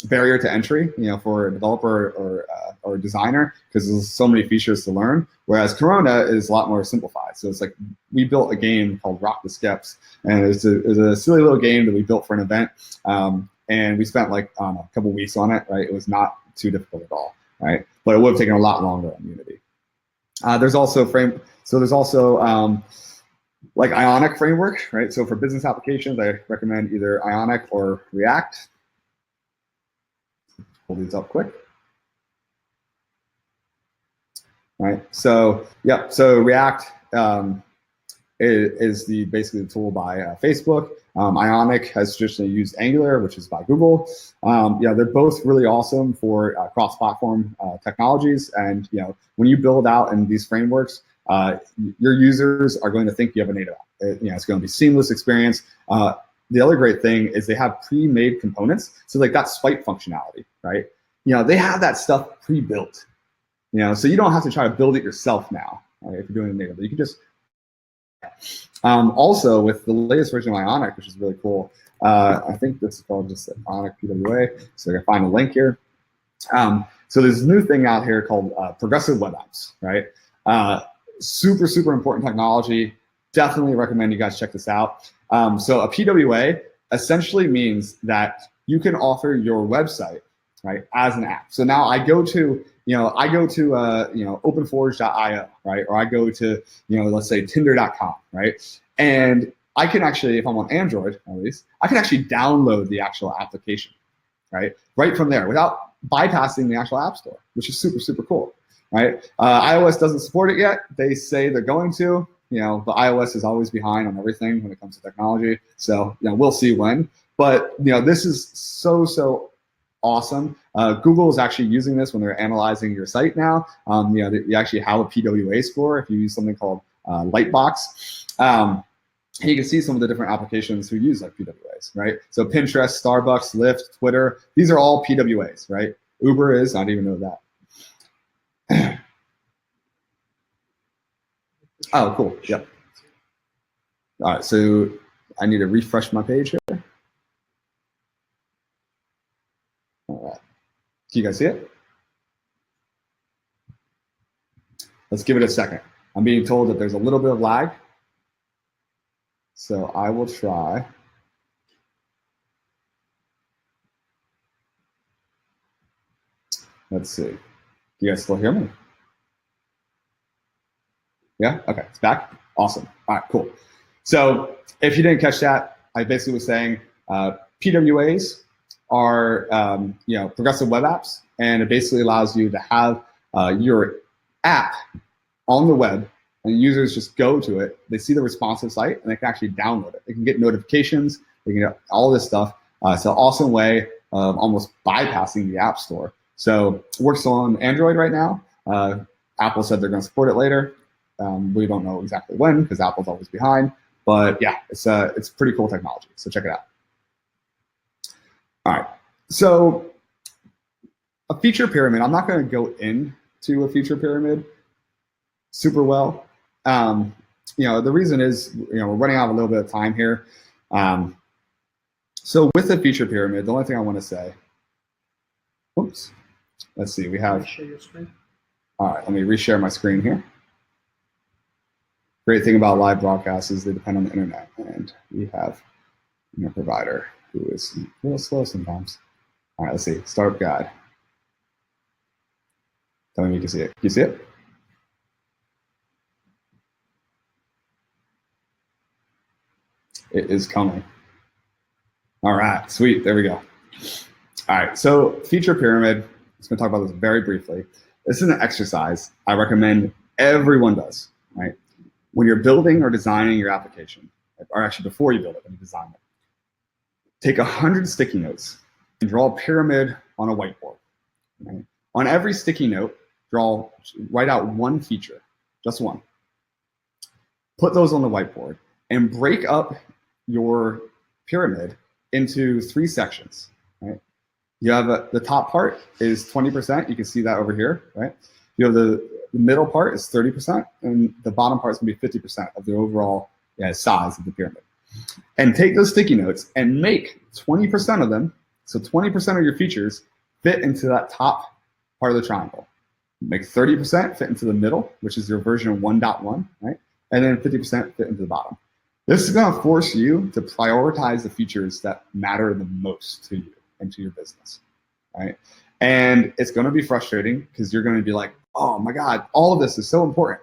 Barrier to entry, you know, for a developer or a designer, because there's so many features to learn. Whereas Corona is a lot more simplified. So it's like, we built a game called Rock the Steps, and it was a silly little game that we built for an event, and we spent like a couple weeks on it. Right, it was not too difficult at all. Right, but it would have taken a lot longer on Unity. There's also like Ionic Framework, right? So for business applications, I recommend either Ionic or React. Pull these up quick. Right. So yeah. So React is basically the tool by Facebook. Ionic has traditionally used Angular, which is by Google. Yeah, they're both really awesome for cross-platform technologies. And you know, when you build out in these frameworks, your users are going to think you have a native app. You know, it's going to be a seamless experience. The other great thing is they have pre-made components. So like that swipe functionality, right? You know, they have that stuff pre-built, you know, so you don't have to try to build it yourself now, right, if you're doing it natively. You can just, also with the latest version of Ionic, which is really cool, I think this is called just Ionic PWA, so I can find a link here. So there's a new thing out here called progressive web apps, right? Super, super important technology. Definitely recommend you guys check this out. So a PWA essentially means that you can offer your website, right, as an app. So now I go to, you know, OpenForge.io, right, or I go to, you know, let's say Tinder.com, right, and I can actually, if I'm on Android at least, I can actually download the actual application, right from there without bypassing the actual app store, which is super, super cool, right? iOS doesn't support it yet. They say they're going to. You know, but iOS is always behind on everything when it comes to technology. So, you know, we'll see when. But, you know, this is so, so awesome. Google is actually using this when they're analyzing your site now. You know, you actually have a PWA score if you use something called Lightbox. And you can see some of the different applications who use like PWAs, right? So Pinterest, Starbucks, Lyft, Twitter, these are all PWAs, right? Uber is, I didn't even know that. Oh, cool. Yep. All right, so I need to refresh my page here. All right. Can you guys see it? Let's give it a second. I'm being told that there's a little bit of lag. So I will try. Let's see. Do you guys still hear me? Yeah? Okay, it's back. Awesome. All right, cool. So if you didn't catch that, I basically was saying PWAs are you know, progressive web apps, and it basically allows you to have your app on the web, and users just go to it. They see the responsive site, and they can actually download it. They can get notifications. They can get all this stuff. It's an awesome way of almost bypassing the App Store. So it works on Android right now. Apple said they're going to support it later. We don't know exactly when because Apple's always behind. But yeah, it's pretty cool technology. So check it out. All right. So a feature pyramid. I'm not going to go into a feature pyramid super well. You know, the reason is, you know, we're running out of a little bit of time here. So with the feature pyramid, the only thing I want to say, oops, let's see, we have, share your screen. All right, let me reshare my screen here. Great thing about live broadcasts is they depend on the internet, and we have a provider who is a little slow sometimes. All right, let's see. Startup guide. Tell me if you can see it. Can you see it? It is coming. All right, sweet. There we go. All right, so feature pyramid. I'm just going to talk about this very briefly. This is an exercise I recommend everyone does, right? When you're building or designing your application, or actually before you build it, when you design it, take 100 sticky notes and draw a pyramid on a whiteboard. Right? On every sticky note, write out one feature, just one. Put those on the whiteboard and break up your pyramid into 3 sections. Right? You have the top part is 20%. You can see that over here, right? You have the middle part is 30%, and the bottom part is going to be 50% of the overall size of the pyramid. And take those sticky notes and make 20% of them, so 20% of your features fit into that top part of the triangle. Make 30% fit into the middle, which is your version 1.1, right? And then 50% fit into the bottom. This is going to force you to prioritize the features that matter the most to you and to your business, right? And it's going to be frustrating because you're going to be like, oh my God, all of this is so important,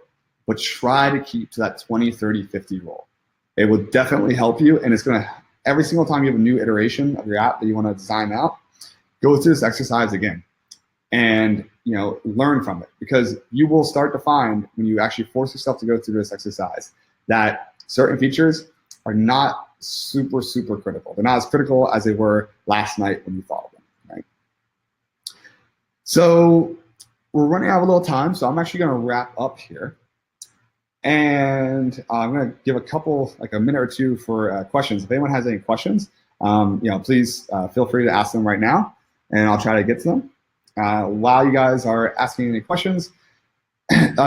but try to keep to that 20, 30, 50 rule. It will definitely help you, and it's going to, every single time you have a new iteration of your app that you want to design out, go through this exercise again and learn from it, because you will start to find when you actually force yourself to go through this exercise that certain features are not super, super critical. They're not as critical as they were last night when you thought of them, right? So we're running out of a little time, so I'm actually going to wrap up here. And I'm going to give a minute or two for questions. If anyone has any questions, please feel free to ask them right now, and I'll try to get to them. While you guys are asking any questions,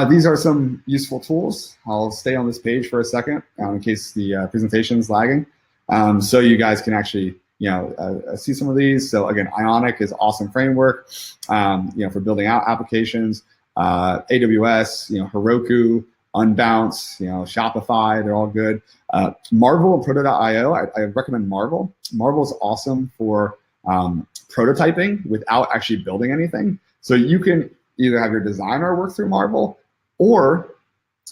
these are some useful tools. I'll stay on this page for a second in case the presentation is lagging, so you guys can actually see some of these. So again, Ionic is awesome framework, for building out applications. AWS, Heroku, Unbounce, Shopify, they're all good. Marvel and Proto.io, I recommend Marvel. Marvel is awesome for prototyping without actually building anything. So you can either have your designer work through Marvel, or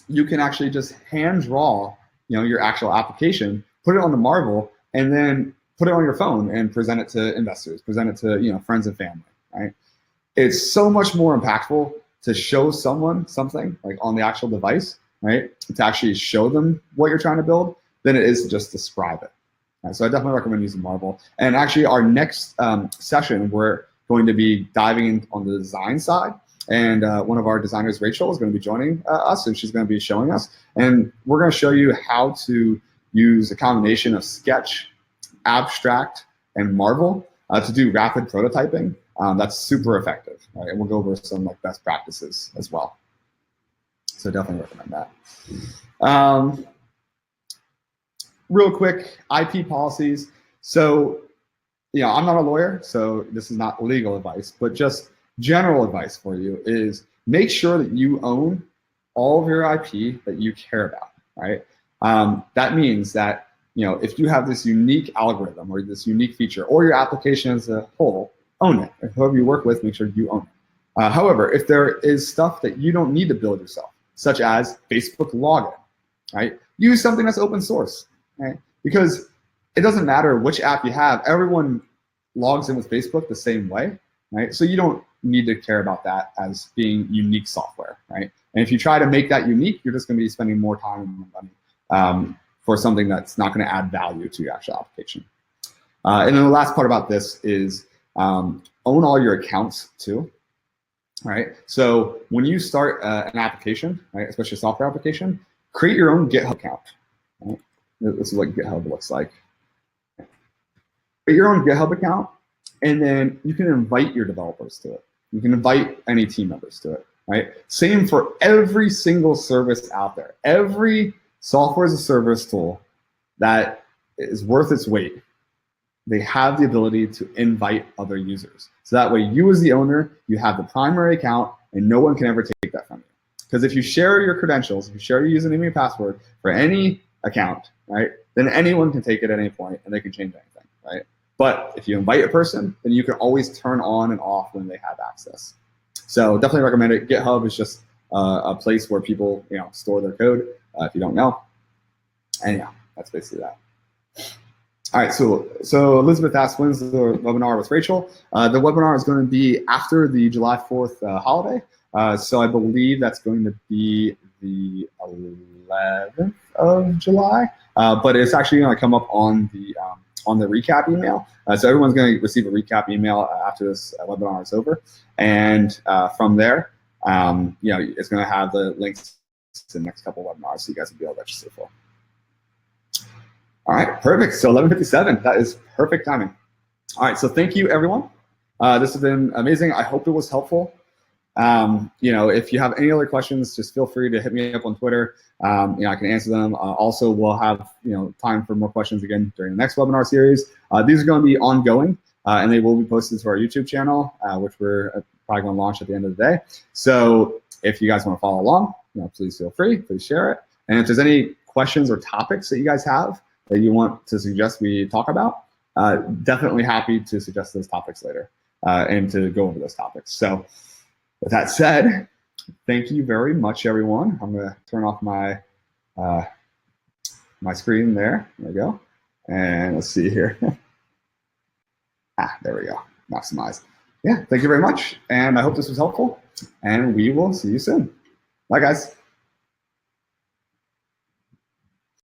you can actually just hand draw, your actual application, put it on the Marvel, and then put it on your phone and present it to investors, present it to friends and family, right? It's so much more impactful to show someone something like on the actual device, right? To actually show them what you're trying to build than it is to just describe it. Right? So I definitely recommend using Marvel. And actually our next session, we're going to be diving in on the design side. And one of our designers, Rachel, is going to be joining us, and she's going to be showing us. And we're going to show you how to use a combination of Sketch, Abstract, and Marvel to do rapid prototyping. That's super effective, right? And we'll go over some best practices as well. So definitely recommend that. Real quick, IP policies. So, I'm not a lawyer, so this is not legal advice, but just general advice for you is make sure that you own all of your IP that you care about, right? That means that, if you have this unique algorithm or this unique feature or your application as a whole, own it. If whoever you work with, make sure you own it. However, if there is stuff that you don't need to build yourself, such as Facebook login, right? Use something that's open source, right? Because it doesn't matter which app you have, everyone logs in with Facebook the same way, right? So you don't need to care about that as being unique software, right? And if you try to make that unique, you're just going to be spending more time and more money for something that's not going to add value to your actual application. And then the last part about this is own all your accounts too, right? So when you start an application, right, especially a software application, create your own GitHub account. Right? This is what GitHub looks like. Create your own GitHub account, and then you can invite your developers to it. You can invite any team members to it, right? Same for every single service out there. Every software as a service tool that is worth its weight, they have the ability to invite other users. So that way you as the owner, you have the primary account and no one can ever take that from you. Because if you share your credentials, if you share your username and your password for any account, right, then anyone can take it at any point and they can change anything, right? But if you invite a person, then you can always turn on and off when they have access. So definitely recommend it. GitHub is just a place where people, store their code if you don't know. And yeah, that's basically that. All right, so Elizabeth asked, when's the webinar with Rachel? The webinar is going to be after the July 4th holiday. So I believe that's going to be the 11th of July, but it's actually going to come up on the recap email. So everyone's going to receive a recap email after this webinar is over, and from there, it's going to have the links to the next couple of webinars, so you guys will be able to register for. All right, perfect. So 11:57, that is perfect timing. All right, so thank you, everyone. This has been amazing. I hope it was helpful. If you have any other questions, just feel free to hit me up on Twitter. I can answer them. Also, we'll have time for more questions again during the next webinar series. These are going to be ongoing, and they will be posted to our YouTube channel, which we're probably going to launch at the end of the day. So if you guys want to follow along, please feel free. Please share it. And if there's any questions or topics that you guys have that you want to suggest we talk about, definitely happy to suggest those topics later and to go over those topics. So with that said, thank you very much, everyone. I'm going to turn off my my screen there. There we go. And let's see here. There we go. Maximize. Yeah, thank you very much. And I hope this was helpful. And we will see you soon. Bye, guys.